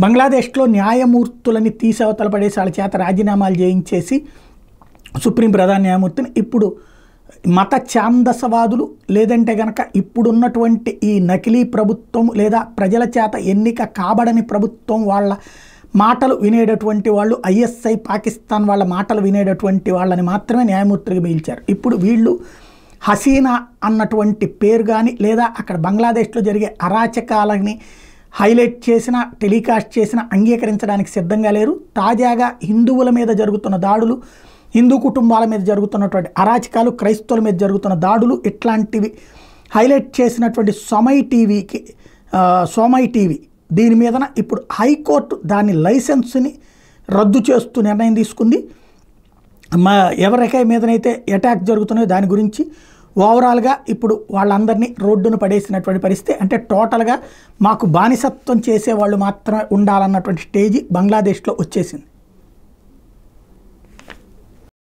బంగ్లాదేశ్లో న్యాయమూర్తులని తీసవతల పడేసి వాళ్ళ చేత రాజీనామాలు చేయించేసి సుప్రీం ప్రధాన న్యాయమూర్తిని ఇప్పుడు మత ఛాందసవాదులు లేదంటే కనుక ఇప్పుడున్నటువంటి ఈ నకిలీ ప్రభుత్వం లేదా ప్రజల చేత ఎన్నిక కాబడని ప్రభుత్వం వాళ్ళ మాటలు వినేటటువంటి వాళ్ళు ఐఎస్ఐ పాకిస్తాన్ వాళ్ళ మాటలు వినేటటువంటి వాళ్ళని మాత్రమే న్యాయమూర్తిగా మిగిల్చారు. ఇప్పుడు వీళ్ళు హసీనా అన్నటువంటి పేరు కానీ లేదా అక్కడ బంగ్లాదేశ్లో జరిగే అరాచకాలని హైలైట్ చేసిన టెలికాస్ట్ చేసిన అంగీకరించడానికి సిద్ధంగా లేరు. తాజాగా హిందువుల మీద జరుగుతున్న దాడులు, హిందూ కుటుంబాల మీద జరుగుతున్నటువంటి అరాచకాలు, క్రైస్తవుల మీద జరుగుతున్న దాడులు ఇట్లాంటివి హైలైట్ చేసినటువంటి సోమై టీవీ దీని మీదన ఇప్పుడు హైకోర్టు దాని లైసెన్స్ని రద్దు చేస్తూ నిర్ణయం తీసుకుంది. ఎవరికై మీదనైతే అటాక్ జరుగుతున్నాయో దాని గురించి ఓవరాల్గా ఇప్పుడు వాళ్ళందరినీ రోడ్డును పడేసినటువంటి పరిస్థితి. అంటే టోటల్గా మాకు బానిసత్వం చేసేవాళ్ళు మాత్రమే ఉండాలన్నటువంటి స్టేజీ బంగ్లాదేశ్లో వచ్చేసింది.